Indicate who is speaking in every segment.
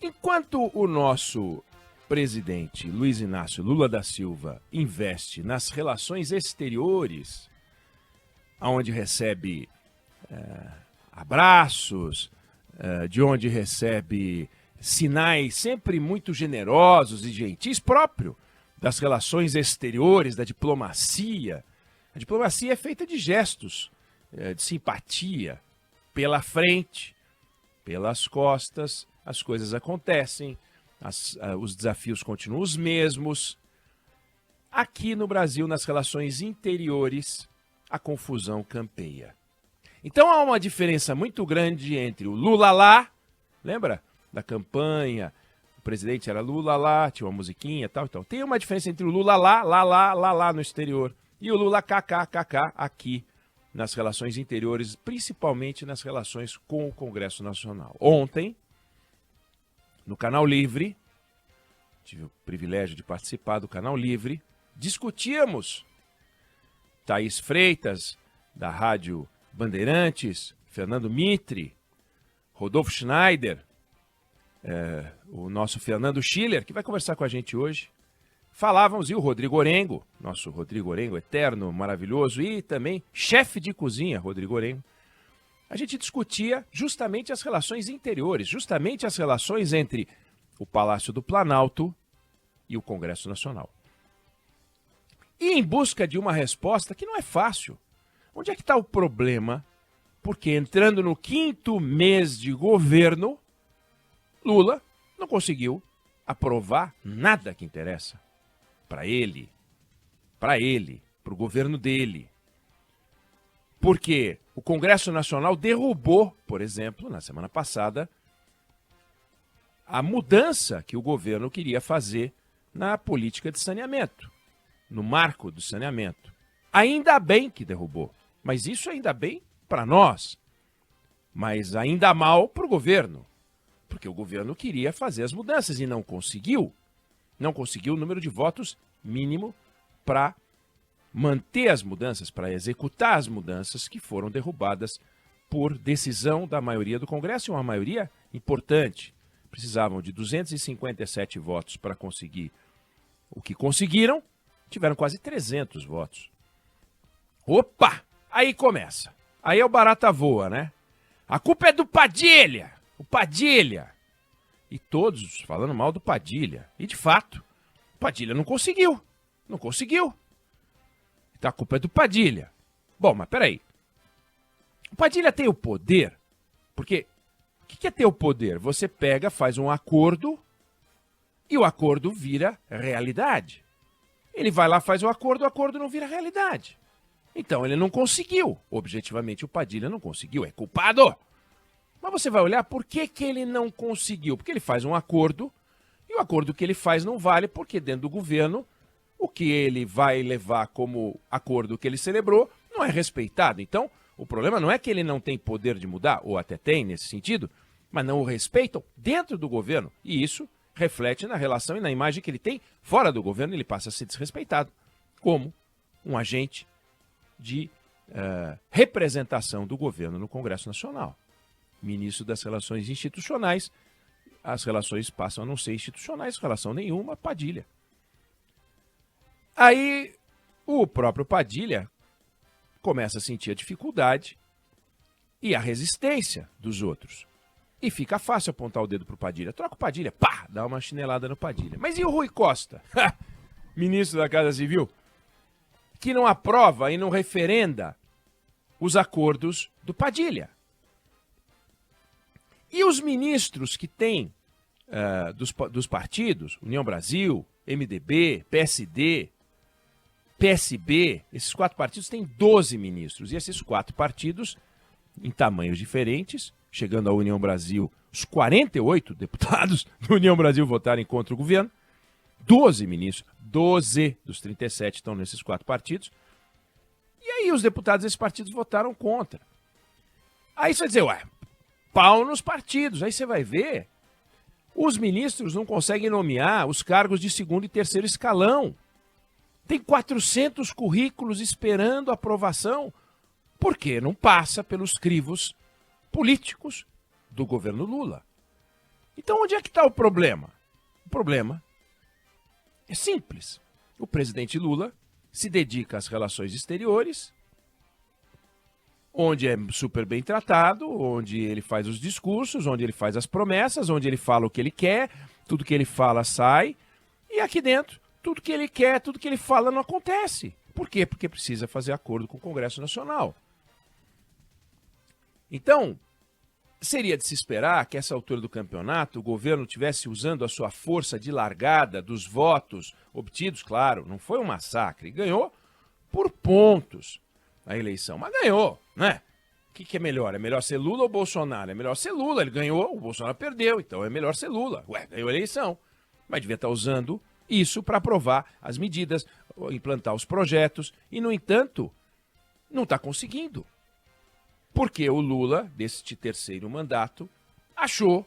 Speaker 1: Enquanto o nosso presidente Luiz Inácio Lula da Silva investe nas relações exteriores, onde recebe abraços, de onde recebe sinais sempre muito generosos e gentis, próprio das relações exteriores, da diplomacia. A diplomacia é feita de gestos, de simpatia, pela frente, pelas costas, as coisas acontecem, os desafios continuam os mesmos. Aqui no Brasil, nas relações interiores, a confusão campeia. Então há uma diferença muito grande entre o Lula lá, lembra da campanha? O presidente era Lula lá, tinha uma musiquinha e tal, então. Tem uma diferença entre o Lula lá no exterior e o Lula kkk aqui nas relações interiores, principalmente nas relações com o Congresso Nacional. Ontem, no Canal Livre, tive o privilégio de participar do Canal Livre, discutíamos Thaís Freitas, da Rádio Bandeirantes, Fernando Mitre, Rodolfo Schneider, o nosso Fernando Schiller, que vai conversar com a gente hoje. Falávamos, e o Rodrigo Orengo, nosso Rodrigo Orengo, eterno, maravilhoso, e também chefe de cozinha, Rodrigo Orengo. A gente discutia justamente as relações interiores, justamente as relações entre o Palácio do Planalto e o Congresso Nacional. E em busca de uma resposta que não é fácil. Onde é que está o problema? Porque entrando no 5º mês de governo, Lula não conseguiu aprovar nada que interessa para ele, para o governo dele. Porque o Congresso Nacional derrubou, por exemplo, na semana passada, a mudança que o governo queria fazer na política de saneamento, no marco do saneamento. Ainda bem que derrubou, mas isso ainda bem para nós, mas ainda mal para o governo, porque o governo queria fazer as mudanças e não conseguiu. Não conseguiu o número de votos mínimo para manter as mudanças, para executar as mudanças que foram derrubadas por decisão da maioria do Congresso, e uma maioria importante. Precisavam de 257 votos para conseguir o que conseguiram, tiveram quase 300 votos. Opa! Aí começa. Aí é o barata voa, né? A culpa é do Padilha! O Padilha! E todos falando mal do Padilha. E de fato, o Padilha não conseguiu. Não conseguiu. Então a culpa é do Padilha. Bom, mas peraí. O Padilha tem o poder, porque o que é ter o poder? Você pega, faz um acordo e o acordo vira realidade. Ele vai lá, faz o acordo não vira realidade. Então ele não conseguiu. Objetivamente o Padilha não conseguiu, é culpado. Mas você vai olhar por que ele não conseguiu. Porque ele faz um acordo e o acordo que ele faz não vale porque dentro do governo o que ele vai levar como acordo que ele celebrou não é respeitado. Então o problema não é que ele não tem poder de mudar, ou até tem nesse sentido, mas não o respeitam dentro do governo. E isso reflete na relação e na imagem que ele tem fora do governo. Ele passa a ser desrespeitado como um agente de representação do governo no Congresso Nacional. Ministro das Relações Institucionais, as relações passam a não ser institucionais, relação nenhuma, Padilha. Aí o próprio Padilha começa a sentir a dificuldade e a resistência dos outros. E fica fácil apontar o dedo pro Padilha. Troca o Padilha, pá, dá uma chinelada no Padilha. Mas e o Rui Costa, ministro da Casa Civil, que não aprova e não referenda os acordos do Padilha? E os ministros que têm dos partidos, União Brasil, MDB, PSD, PSB, esses 4 partidos têm 12 ministros. E esses 4 partidos, em tamanhos diferentes, chegando à União Brasil, os 48 deputados da União Brasil votarem contra o governo, 12 ministros, 12 dos 37 estão nesses 4 partidos. E aí os deputados desses partidos votaram contra. Aí você vai dizer, ué, pau nos partidos. Aí você vai ver, os ministros não conseguem nomear os cargos de 2º e 3º escalão. Tem 400 currículos esperando aprovação, porque não passa pelos crivos políticos do governo Lula. Então onde é que está o problema? O problema é simples. O presidente Lula se dedica às relações exteriores, onde é super bem tratado, onde ele faz os discursos, onde ele faz as promessas, onde ele fala o que ele quer, tudo que ele fala sai, e aqui dentro, tudo que ele quer, tudo que ele fala não acontece. Por quê? Porque precisa fazer acordo com o Congresso Nacional. Então, seria de se esperar que, a essa altura do campeonato, o governo estivesse usando a sua força de largada dos votos obtidos, claro, não foi um massacre, ganhou por pontos a eleição, mas ganhou, né? O que é melhor? É melhor ser Lula ou Bolsonaro? É melhor ser Lula, ele ganhou, o Bolsonaro perdeu, então é melhor ser Lula. Ué, ganhou a eleição, mas devia estar usando isso para aprovar as medidas, implantar os projetos, e, no entanto, não está conseguindo. Porque o Lula, deste terceiro mandato, achou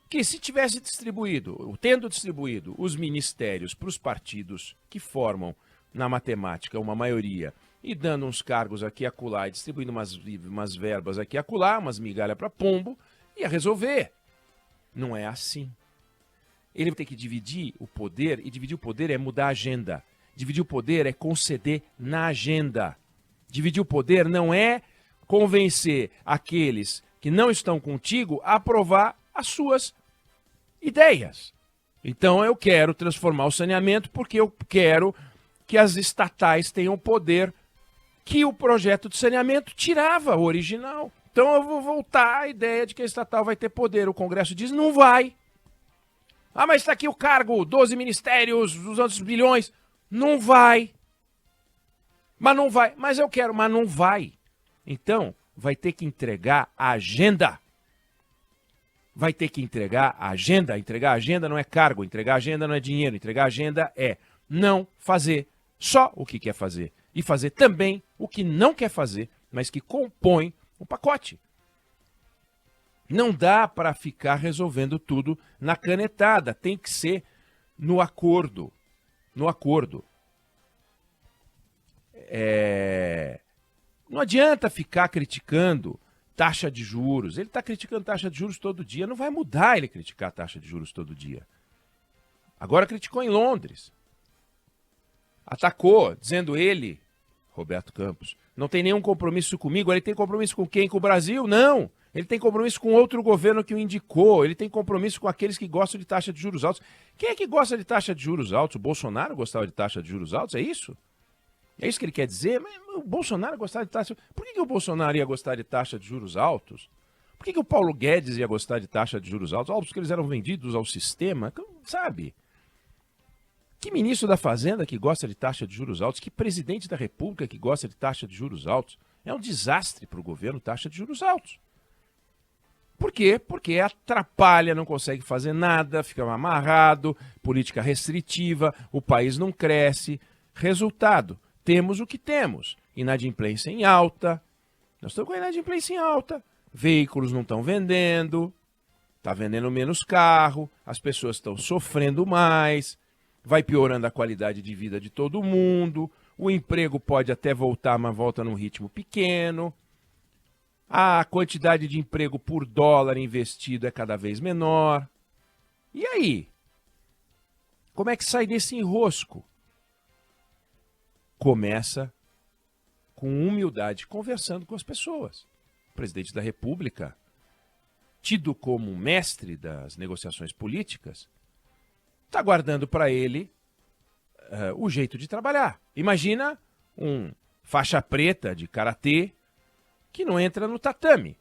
Speaker 1: que se tivesse tendo distribuído os ministérios para os partidos que formam, na matemática, uma maioria, e dando uns cargos aqui e acolá, e distribuindo umas verbas aqui e acolá, umas migalhas para pombo, ia resolver. Não é assim. Ele vai ter que dividir o poder, e dividir o poder é mudar a agenda. Dividir o poder é conceder na agenda. Dividir o poder não é convencer aqueles que não estão contigo a aprovar as suas ideias. Então eu quero transformar o saneamento porque eu quero que as estatais tenham poder que o projeto de saneamento tirava o original. Então eu vou voltar à ideia de que a estatal vai ter poder. O Congresso diz, não vai. Ah, mas está aqui o cargo, 12 ministérios, 200 bilhões. Não vai. Mas não vai. Mas eu quero, mas não vai. Então, vai ter que entregar a agenda. Vai ter que entregar a agenda. Entregar a agenda não é cargo, entregar a agenda não é dinheiro. Entregar a agenda é não fazer só o que quer fazer. E fazer também o que não quer fazer, mas que compõe o pacote. Não dá para ficar resolvendo tudo na canetada. Tem que ser no acordo. No acordo. Não adianta ficar criticando taxa de juros. Ele está criticando taxa de juros todo dia. Não vai mudar ele criticar a taxa de juros todo dia. Agora criticou em Londres. Atacou, dizendo ele, Roberto Campos, não tem nenhum compromisso comigo. Ele tem compromisso com quem? Com o Brasil? Não. Ele tem compromisso com outro governo que o indicou. Ele tem compromisso com aqueles que gostam de taxa de juros altos. Quem é que gosta de taxa de juros altos? O Bolsonaro gostava de taxa de juros altos? É isso? É isso que ele quer dizer? Mas o Bolsonaro gostava de taxa... Por que o Bolsonaro ia gostar de taxa de juros altos? Por que o Paulo Guedes ia gostar de taxa de juros altos? Porque eles eram vendidos ao sistema, sabe? Que ministro da Fazenda que gosta de taxa de juros altos? Que presidente da República que gosta de taxa de juros altos? É um desastre para o governo taxa de juros altos. Por quê? Porque atrapalha, não consegue fazer nada, fica amarrado, política restritiva, o país não cresce. Resultado, temos o que temos. Inadimplência em alta. Nós estamos com a inadimplência em alta. Veículos não estão vendendo, está vendendo menos carro, as pessoas estão sofrendo mais, vai piorando a qualidade de vida de todo mundo, o emprego pode até voltar, mas volta num ritmo pequeno. A quantidade de emprego por dólar investido é cada vez menor. E aí? Como é que sai desse enrosco? Começa com humildade, conversando com as pessoas. O presidente da República, tido como um mestre das negociações políticas, está guardando para ele o jeito de trabalhar. Imagina um faixa preta de karatê que não entra no tatame.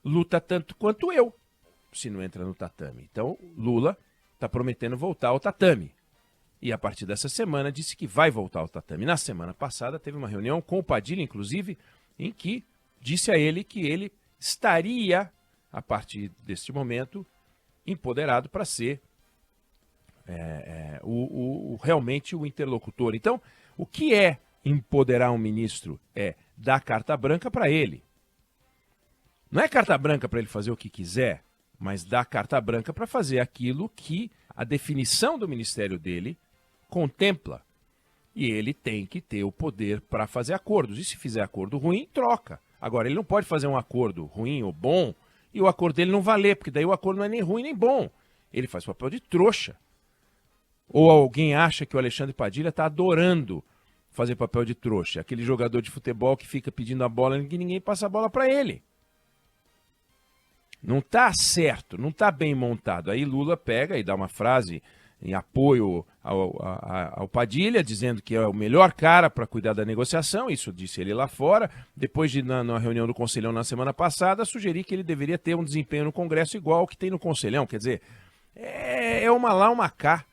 Speaker 1: Luta tanto quanto eu, se não entra no tatame. Então, Lula está prometendo voltar ao tatame. E a partir dessa semana disse que vai voltar ao tatame. Na semana passada teve uma reunião com o Padilha, inclusive, em que disse a ele que ele estaria, a partir deste momento, empoderado para ser realmente o interlocutor. Então, o que é empoderar um ministro? É dar carta branca para ele. Não é carta branca para ele fazer o que quiser, mas dar carta branca para fazer aquilo que a definição do ministério dele contempla. E ele tem que ter o poder para fazer acordos. E se fizer acordo ruim, troca. Agora, ele não pode fazer um acordo ruim ou bom e o acordo dele não valer, porque daí o acordo não é nem ruim nem bom. Ele faz papel de trouxa. Ou alguém acha que o Alexandre Padilha está adorando fazer papel de trouxa, aquele jogador de futebol que fica pedindo a bola e ninguém passa a bola para ele. Não está certo, não está bem montado. Aí Lula pega e dá uma frase em apoio ao Padilha, dizendo que é o melhor cara para cuidar da negociação, isso disse ele lá fora. Depois de, na reunião do Conselhão na semana passada, sugeri que ele deveria ter um desempenho no Congresso igual ao que tem no Conselhão. Quer dizer, é uma lá, uma cá.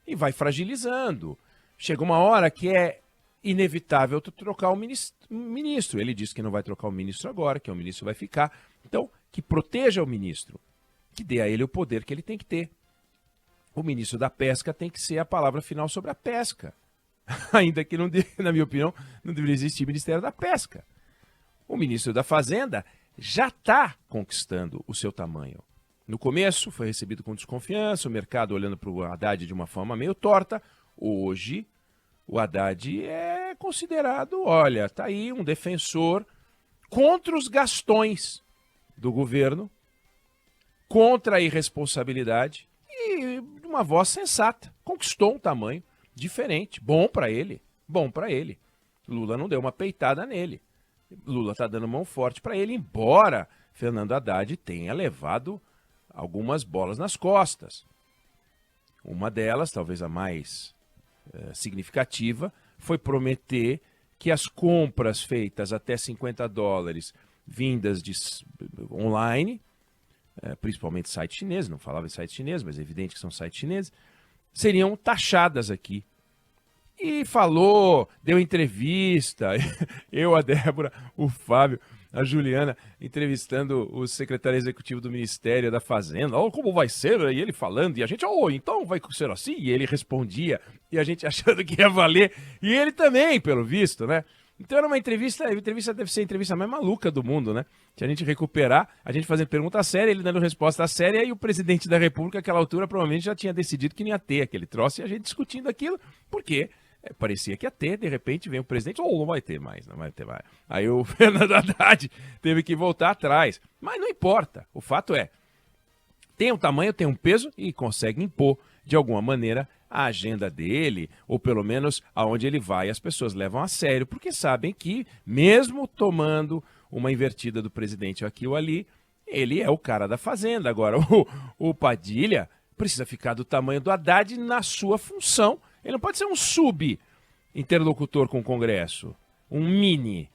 Speaker 1: E vai fragilizando. Chega uma hora que é inevitável trocar o ministro. Ele disse que não vai trocar o ministro agora, que o ministro vai ficar. Então, que proteja o ministro, que dê a ele o poder que ele tem que ter. O ministro da Pesca tem que ser a palavra final sobre a pesca. Ainda que, não, na minha opinião, não deveria existir Ministério da Pesca. O ministro da Fazenda já está conquistando o seu tamanho. No começo foi recebido com desconfiança, o mercado olhando para o Haddad de uma forma meio torta. Hoje, o Haddad é considerado, olha, está aí um defensor contra os gastões do governo, contra a irresponsabilidade e uma voz sensata. Conquistou um tamanho diferente, bom para ele, bom para ele. Lula não deu uma peitada nele. Lula está dando mão forte para ele, embora Fernando Haddad tenha levado algumas bolas nas costas. Uma delas, talvez a mais significativa, foi prometer que as compras feitas até $50 vindas de online, principalmente sites chineses, não falava em sites chineses, mas é evidente que são sites chineses, seriam taxadas aqui. E falou, deu entrevista, eu, a Débora, o Fábio, a Juliana, entrevistando o secretário executivo do Ministério da Fazenda. Oh, como vai ser? E ele falando, e a gente, então vai ser assim? E ele respondia, e a gente achando que ia valer, e ele também, pelo visto, né? Então era uma entrevista, a entrevista deve ser a entrevista mais maluca do mundo, né? Que a gente recuperar, a gente fazendo pergunta séria, ele dando resposta séria, e o presidente da República, naquela altura, provavelmente já tinha decidido que não ia ter aquele troço, e a gente discutindo aquilo, porque parecia que ia ter, de repente vem o presidente, não vai ter mais, não vai ter mais. Aí o Fernando Haddad teve que voltar atrás. Mas não importa, o fato é, tem um tamanho, tem um peso e consegue impor, de alguma maneira, a agenda dele, ou pelo menos aonde ele vai, as pessoas levam a sério, porque sabem que, mesmo tomando uma invertida do presidente aqui ou ali, ele é o cara da Fazenda. Agora, o Padilha precisa ficar do tamanho do Haddad na sua função. Ele não pode ser um sub-interlocutor com o Congresso, um mini,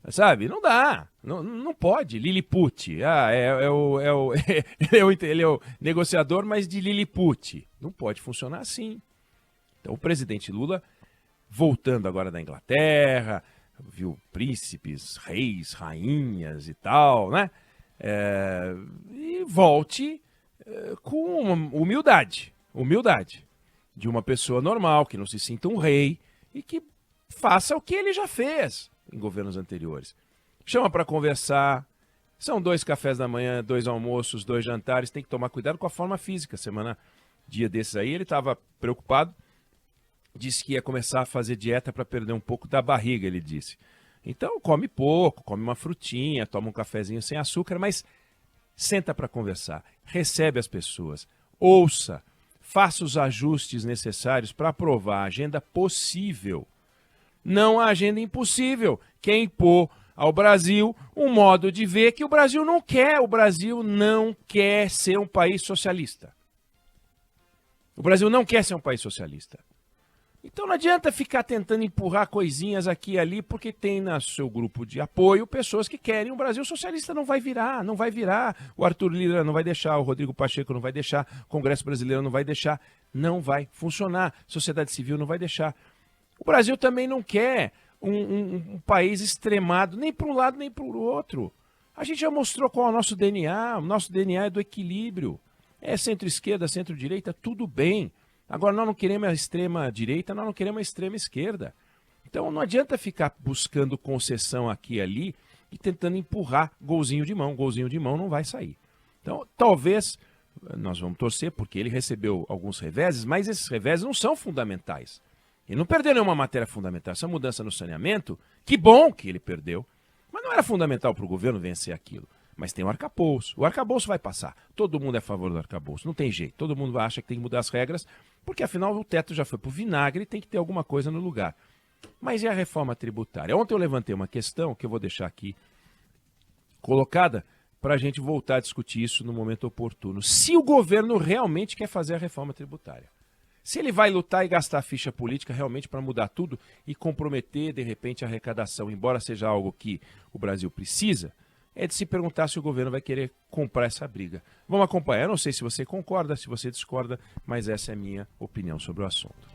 Speaker 1: sabe? Não dá, não pode. Liliput, ele é o negociador, mas de Liliput. Não pode funcionar assim. Então o presidente Lula, voltando agora da Inglaterra, viu príncipes, reis, rainhas e tal, né? E volte com humildade de uma pessoa normal, que não se sinta um rei e que faça o que ele já fez em governos anteriores. Chama para conversar, são 2 cafés da manhã, 2 almoços, 2 jantares, tem que tomar cuidado com a forma física. Dia desses aí, ele estava preocupado, disse que ia começar a fazer dieta para perder um pouco da barriga, ele disse. Então, come pouco, come uma frutinha, toma um cafezinho sem açúcar, mas senta para conversar, recebe as pessoas, ouça, faça os ajustes necessários para aprovar a agenda possível. Não a agenda impossível, que é impor ao Brasil um modo de ver que o Brasil não quer. O Brasil não quer ser um país socialista. O Brasil não quer ser um país socialista. Então não adianta ficar tentando empurrar coisinhas aqui e ali, porque tem no seu grupo de apoio pessoas que querem um Brasil socialista. Não vai virar. O Arthur Lira não vai deixar, o Rodrigo Pacheco não vai deixar, o Congresso Brasileiro não vai deixar. Não vai funcionar. Sociedade civil não vai deixar. O Brasil também não quer um país extremado, nem para um lado nem para o outro. A gente já mostrou qual é o nosso DNA. O nosso DNA é do equilíbrio. É centro-esquerda, centro-direita, tudo bem. Agora, nós não queremos a extrema-direita, nós não queremos a extrema-esquerda. Então, não adianta ficar buscando concessão aqui e ali e tentando empurrar golzinho de mão. Golzinho de mão não vai sair. Então, talvez, nós vamos torcer, porque ele recebeu alguns reveses, mas esses reveses não são fundamentais. Ele não perdeu nenhuma matéria fundamental. Essa mudança no saneamento, que bom que ele perdeu, mas não era fundamental para o governo vencer aquilo. Mas tem o arcabouço. O arcabouço vai passar. Todo mundo é a favor do arcabouço. Não tem jeito. Todo mundo acha que tem que mudar as regras, porque afinal o teto já foi pro vinagre e tem que ter alguma coisa no lugar. Mas e a reforma tributária? Ontem eu levantei uma questão que eu vou deixar aqui colocada para a gente voltar a discutir isso no momento oportuno. Se o governo realmente quer fazer a reforma tributária. Se ele vai lutar e gastar ficha política realmente para mudar tudo e comprometer, de repente, a arrecadação, embora seja algo que o Brasil precisa, é de se perguntar se o governo vai querer comprar essa briga. Vamos acompanhar. Eu não sei se você concorda, se você discorda, mas essa é a minha opinião sobre o assunto.